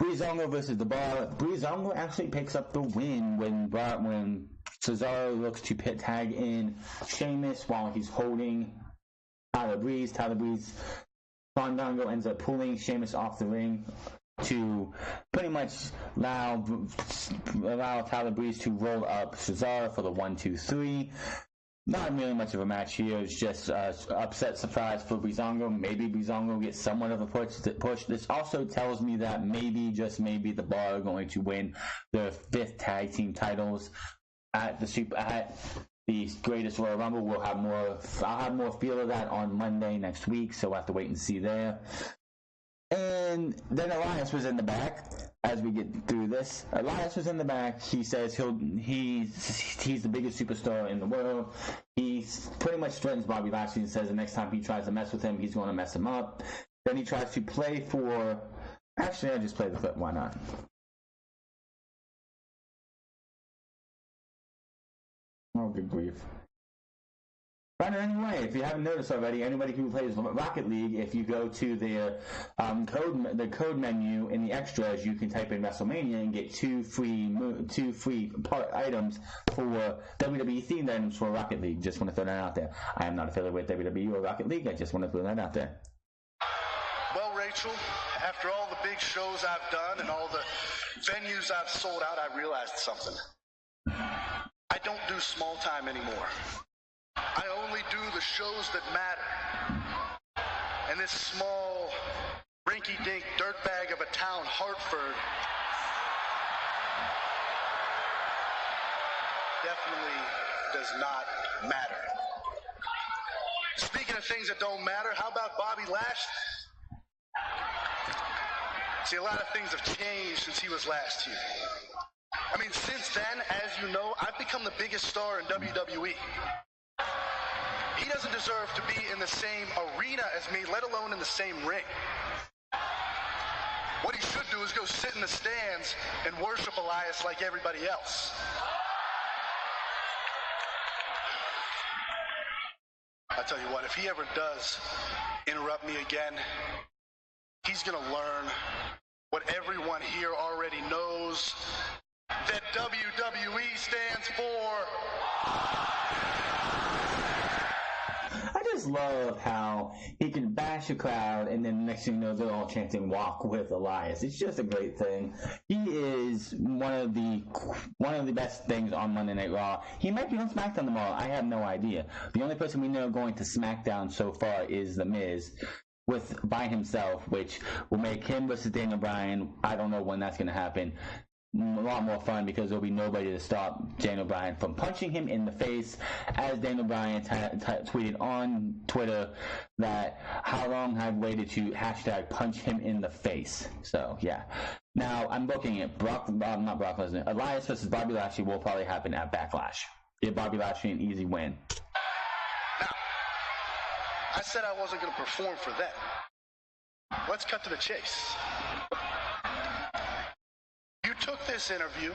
Breezango versus The Bar. Breezango actually picks up the win when Cesaro looks to tag in Sheamus while he's holding Tyler Breeze. Tyler Breeze Fandango ends up pulling Sheamus off the ring to pretty much allow Tyler Breeze to roll up Cesaro for the 1-2-3. Not really much of a match here. It's just upset surprise for Breezango. Maybe Breezango gets somewhat of a push. This also tells me that maybe, just maybe, the Bar are going to win their 5th tag team titles at the Greatest Royal Rumble. I'll have more feel of that on Monday next week, so we'll have to wait and see there. And then Elias was in the back as we get through this. Elias was in the back. He says he's the biggest superstar in the world. He pretty much threatens Bobby Lashley and says the next time he tries to mess with him, he's going to mess him up. Then he tries to play for... Actually, I'll just play the clip. Why not? Oh, good grief. But anyway, if you haven't noticed already, anybody who plays Rocket League, if you go to their code menu in the extras, you can type in WrestleMania and get two free items for WWE themed items for Rocket League. Just want to throw that out there. I am not affiliated with WWE or Rocket League. I just want to throw that out there. Well, Rachel, after all the big shows I've done and all the venues I've sold out, I realized something. I don't do small time anymore. I only do the shows that matter. And this small, rinky-dink dirtbag of a town, Hartford, definitely does not matter. Speaking of things that don't matter, how about Bobby Lashley? See, a lot of things have changed since he was last here. I mean, since then, as you know, I've become the biggest star in WWE. He doesn't deserve to be in the same arena as me, let alone in the same ring. What he should do is go sit in the stands and worship Elias like everybody else. I tell you what, if he ever does interrupt me again, he's going to learn what everyone here already knows, that WWE stands for... I just love how he can bash a crowd and then next thing you know they're all chanting "Walk with Elias." It's just a great thing. He is one of the best things on Monday Night Raw. He might be on SmackDown tomorrow. I have no idea. The only person we know going to SmackDown so far is The Miz by himself, which will make him versus Daniel Bryan. I don't know when that's going to happen. A lot more fun because there'll be nobody to stop Daniel Bryan from punching him in the face, as Daniel Bryan tweeted on Twitter that how long I've waited to hashtag punch him in the face. So yeah. Now I'm booking it. Not Brock Lesnar. Elias versus Bobby Lashley will probably happen at Backlash. Give Bobby Lashley an easy win. Now, I said I wasn't going to perform for them. Let's cut to the chase. You took this interview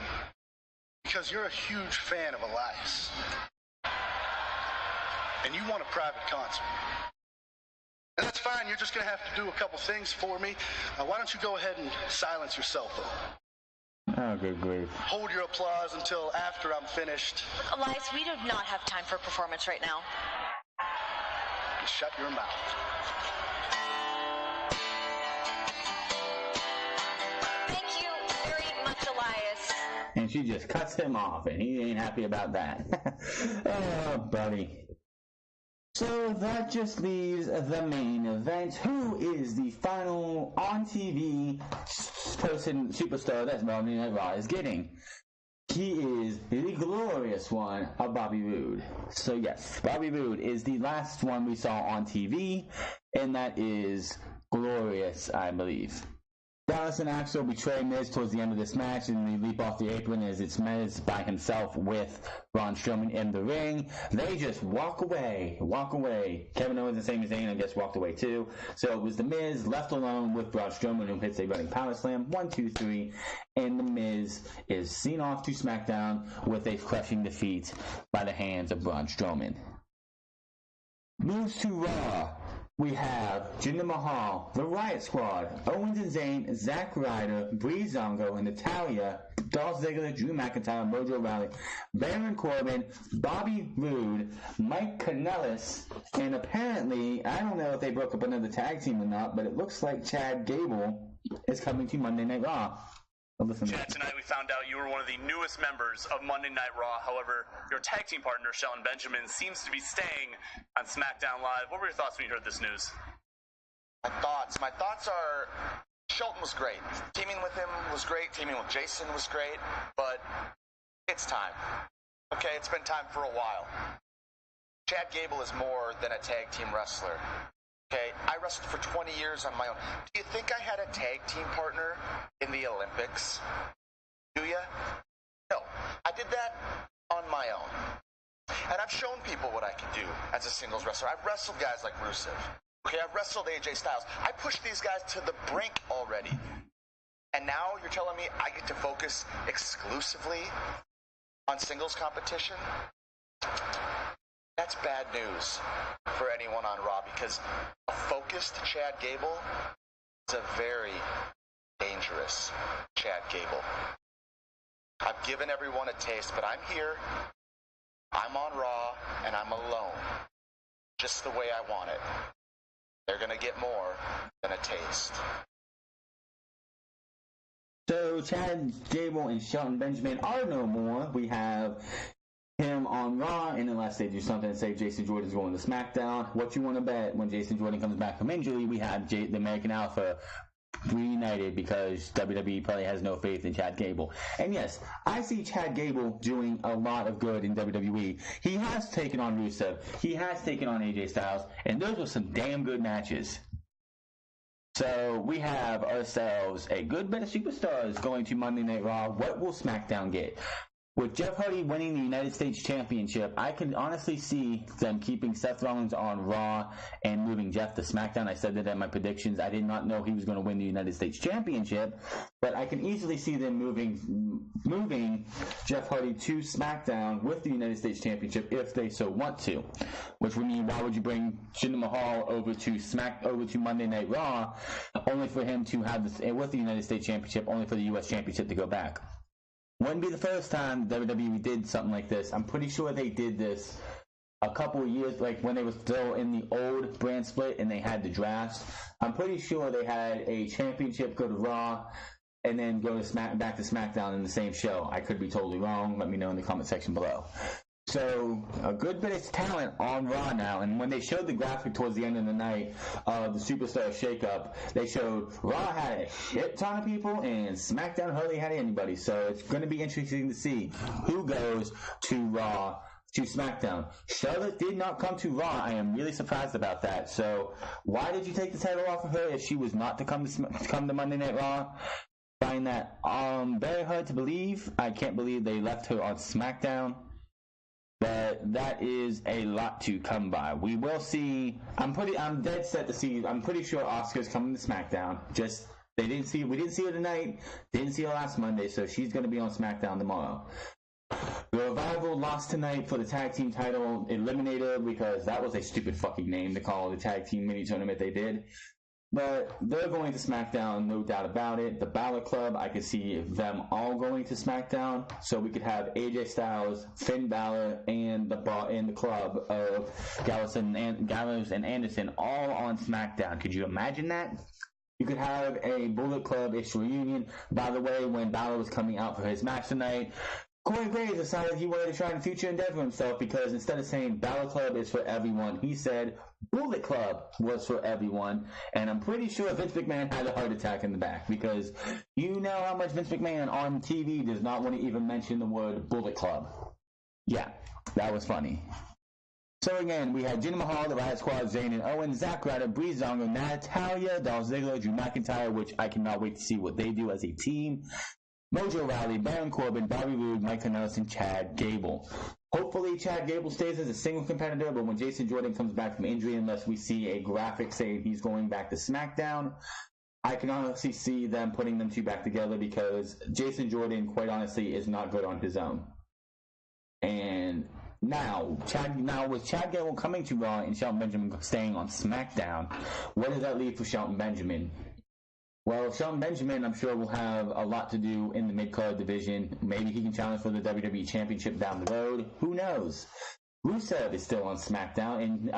because you're a huge fan of Elias. And you want a private concert. And that's fine. You're just going to have to do a couple things for me. Why don't you go ahead and silence your cell phone? Oh, good grief. Hold your applause until after I'm finished. Elias, we do not have time for performance right now. Just shut your mouth. Elias. And she just cuts him off, and he ain't happy about that. Oh, buddy. So that just leaves the main event. Who is the final on-TV superstar that Monday Night Raw is getting? He is the glorious one of Bobby Roode. So yes, Bobby Roode is the last one we saw on TV, and that is glorious, I believe. Dallas and Axel betray Miz towards the end of this match, and they leap off the apron as it's Miz by himself with Braun Strowman in the ring. They just walk away. Kevin Owens and Sami Zayn, I guess, walked away too. So it was the Miz left alone with Braun Strowman, who hits a running power slam, 1, 2, 3, and the Miz is seen off to SmackDown with a crushing defeat by the hands of Braun Strowman. Moves to Raw. we have Jinder Mahal, the Riot Squad, Owens and Zayn, Zack Ryder, Breezango, and Natalya, Dolph Ziggler, Drew McIntyre, Mojo Rawley, Baron Corbin, Bobby Roode, Mike Kanellis, and apparently, I don't know if they broke up another tag team or not, but it looks like Chad Gable is coming to Monday Night Raw. Chad, tonight we found out you were one of the newest members of Monday Night Raw. However, your tag team partner, Shelton Benjamin, seems to be staying on SmackDown Live. What were your thoughts when you heard this news? My thoughts are Shelton was great. Teaming with him was great. Teaming with Jason was great. But it's time. Okay, it's been time for a while. Chad Gable is more than a tag team wrestler. Okay, I wrestled for 20 years on my own. Do you think I had a tag team partner in the Olympics? Do you? No, I did that on my own. And I've shown people what I can do as a singles wrestler. I've wrestled guys like Rusev. Okay, I've wrestled AJ Styles. I pushed these guys to the brink already. And now you're telling me I get to focus exclusively on singles competition? That's bad news for anyone on Raw, because a focused Chad Gable is a very dangerous Chad Gable. I've given everyone a taste, but I'm here, I'm on Raw, and I'm alone, just the way I want it. They're going to get more than a taste. So Chad Gable and Shelton Benjamin are no more. We have him on Raw, and unless they do something and say Jason Jordan's going to SmackDown, what you want to bet when Jason Jordan comes back from injury, we have the American Alpha reunited because WWE probably has no faith in Chad Gable. And yes, I see Chad Gable doing a lot of good in WWE. He has taken on Rusev, he has taken on AJ Styles, and those were some damn good matches. So we have ourselves a good bit of superstars going to Monday Night Raw. What will SmackDown get? With Jeff Hardy winning the United States Championship, I can honestly see them keeping Seth Rollins on Raw and moving Jeff to SmackDown. I said that in my predictions. I did not know he was going to win the United States Championship, but I can easily see them moving Jeff Hardy to SmackDown with the United States Championship if they so want to. Which would mean, why would you bring Jinder Mahal over to Monday Night Raw, only for him to have this with the United States Championship, only for the U.S. Championship to go back? Wouldn't be the first time WWE did something like this. I'm pretty sure they did this a couple of years, like when they were still in the old brand split and they had the drafts. I'm pretty sure they had a championship go to Raw and then go to back to SmackDown in the same show. I could be totally wrong. Let me know in the comment section below. So, a good bit of talent on Raw now, and when they showed the graphic towards the end of the night of the Superstar Shakeup, they showed Raw had a shit ton of people, and SmackDown hardly had anybody, so it's going to be interesting to see who goes to Raw to SmackDown. Charlotte did not come to Raw. I am really surprised about that. So, why did you take the title off of her if she was not to come to Monday Night Raw? Find that very hard to believe. I can't believe they left her on SmackDown. But that is a lot to come by. We will see. I'm dead set to see. I'm pretty sure Asuka's coming to SmackDown. We didn't see her tonight. Didn't see her last Monday, so she's going to be on SmackDown tomorrow. The Revival lost tonight for the tag team title, eliminated, because that was a stupid fucking name to call the tag team mini tournament they did. But they're going to SmackDown, no doubt about it. The Balor Club, I could see them all going to SmackDown. So we could have AJ Styles, Finn Balor, and the club of Gallows and Anderson all on SmackDown. Could you imagine that? You could have a Bullet Club-ish reunion. By the way, when Balor was coming out for his match tonight, Corey Graves decided he wanted to try and future endeavor himself, because instead of saying Balor Club is for everyone, he said Bullet Club was for everyone. And I'm pretty sure Vince McMahon had a heart attack in the back, because you know how much Vince McMahon on TV does not want to even mention the word Bullet Club. Yeah, that was funny. So again, we had Jinder Mahal, the Riot Squad, Zayn and Owen, Zack Ryder, Breezango, Natalya, Dolph Ziggler, Drew McIntyre, which I cannot wait to see what they do as a team. Mojo Rawley, Baron Corbin, Bobby Roode, Mike Kanellis, and Chad Gable. Hopefully Chad Gable stays as a single competitor, but when Jason Jordan comes back from injury, unless we see a graphic saying he's going back to SmackDown, I can honestly see them putting them two back together, because Jason Jordan, quite honestly, is not good on his own. And Now, with Chad Gable coming to Raw and Shelton Benjamin staying on SmackDown, what does that leave for Shelton Benjamin? Well, Shelton Benjamin, I'm sure, will have a lot to do in the mid-card division. Maybe he can challenge for the WWE Championship down the road. Who knows? Rusev is still on SmackDown,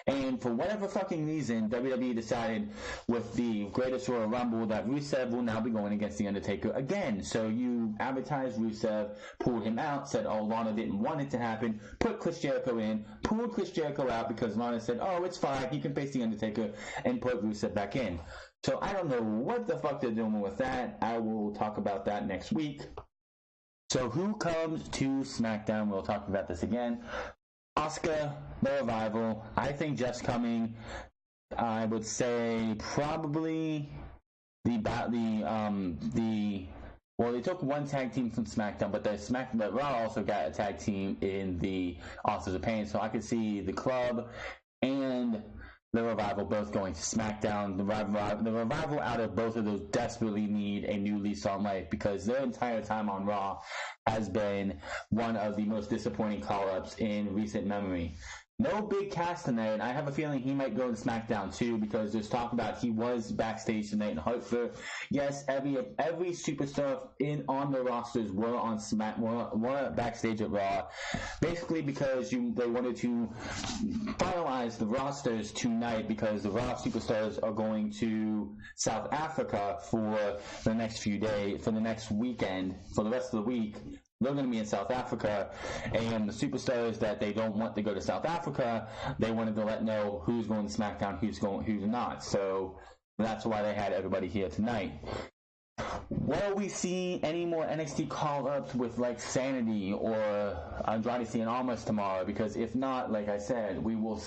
and for whatever fucking reason, WWE decided with the Greatest Royal Rumble that Rusev will now be going against The Undertaker again. So you advertised Rusev, pulled him out, said, oh, Lana didn't want it to happen, put Chris Jericho in, pulled Chris Jericho out because Lana said, oh, it's fine, he can face The Undertaker, and put Rusev back in. So I don't know what the fuck they're doing with that. I will talk about that next week. So who comes to SmackDown? We'll talk about this again. Asuka, the Revival. I think Jeff's coming. I would say probably they took one tag team from SmackDown, but Raw also got a tag team in the Authors of Pain. So I could see the Club and the Revival both going to SmackDown. The Revival out of both of those desperately need a new lease on life because their entire time on Raw has been one of the most disappointing call-ups in recent memory. No big cast tonight. I have a feeling he might go to SmackDown too because there's talk about he was backstage tonight in Hartford. Yes, every superstar on the rosters were backstage at Raw, basically because they wanted to finalize the rosters tonight because the Raw superstars are going to South Africa for the next few days, for the next weekend, for the rest of the week. They're going to be in South Africa, and the superstars that they don't want to go to South Africa, they wanted to let know who's going to SmackDown, who's not. So that's why they had everybody here tonight. Will we see any more NXT call-ups with like Sanity or Andrade Cien Almas tomorrow? Because if not, like I said, we will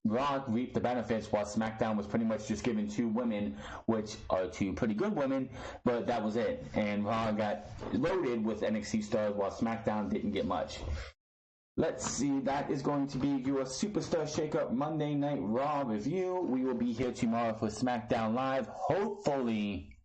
Raw reap the benefits while SmackDown was pretty much just given two women, which are two pretty good women, but that was it. And Raw got loaded with NXT stars while SmackDown didn't get much. Let's see, that is going to be your Superstar Shakeup Monday Night Raw review. We will be here tomorrow for SmackDown Live. Hopefully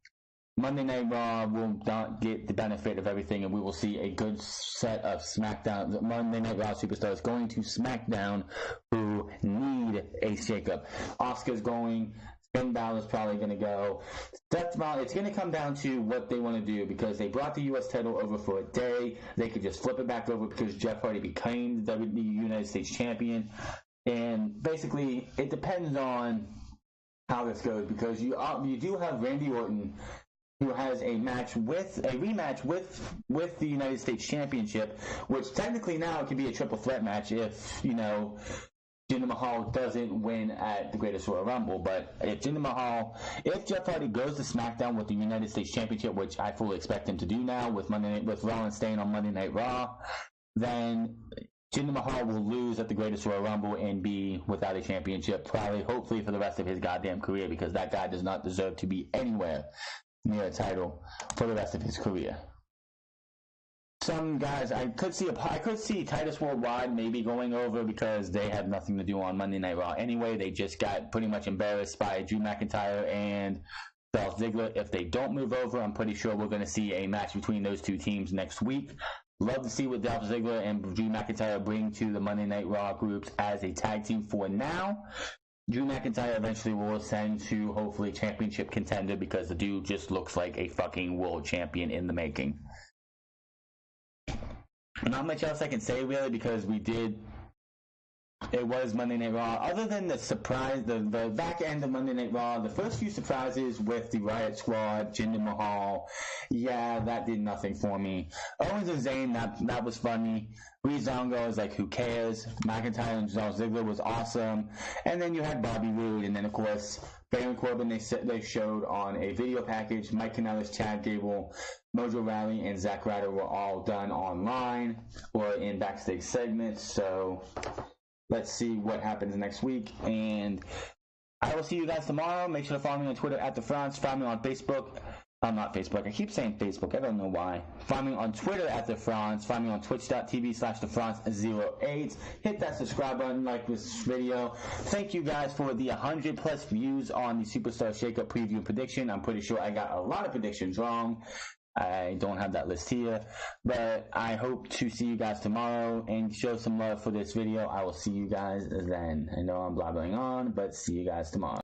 Monday Night Raw will not get the benefit of everything, and we will see a good set of SmackDown, Monday Night Raw superstars going to SmackDown who need a shakeup. Asuka's going. Finn Balor's probably going to go. It's going to come down to what they want to do because they brought the U.S. title over for a day. They could just flip it back over because Jeff Hardy became the United States champion. And basically, it depends on how this goes because you do have Randy Orton, who has a rematch with the United States Championship, which technically now it could be a triple threat match if, Jinder Mahal doesn't win at the Greatest Royal Rumble. But if Jeff Hardy goes to SmackDown with the United States Championship, which I fully expect him to do now with Rollins staying on Monday Night Raw, then Jinder Mahal will lose at the Greatest Royal Rumble and be without a championship, hopefully for the rest of his goddamn career, because that guy does not deserve to be anywhere near a title for the rest of his career. Some guys, I could see Titus Worldwide maybe going over because they have nothing to do on Monday Night Raw anyway. They just got pretty much embarrassed by Drew McIntyre and Dolph Ziggler. If they don't move over, I'm pretty sure we're going to see a match between those two teams next week. Love to see what Dolph Ziggler and Drew McIntyre bring to the Monday Night Raw groups as a tag team for now. Drew McIntyre eventually will ascend to hopefully championship contender because the dude just looks like a fucking world champion in the making. Not much else I can say really because it was Monday Night Raw. Other than the surprise, the back end of Monday Night Raw, the first few surprises with the Riot Squad, Jinder Mahal, yeah, that did nothing for me. Owens and Zayn, that was funny. Breezango is like, who cares? McIntyre and Dolph Ziggler was awesome. And then you had Bobby Roode, and then of course Baron Corbin. They showed on a video package. Mike Kanellis, Chad Gable, Mojo Rawley, and Zack Ryder were all done online or in backstage segments. So let's see what happens next week. And I will see you guys tomorrow. Make sure to follow me on Twitter at The France. Follow me on Facebook. Not Facebook. I keep saying Facebook. I don't know why. Follow me on Twitter at The France. Follow me on twitch.tv/TheFrance08. Hit that subscribe button, like this video. Thank you guys for the 100 plus views on the Superstar Shakeup preview and prediction. I'm pretty sure I got a lot of predictions wrong. I don't have that list here, but I hope to see you guys tomorrow and show some love for this video. I will see you guys then. I know I'm blabbering on, but see you guys tomorrow.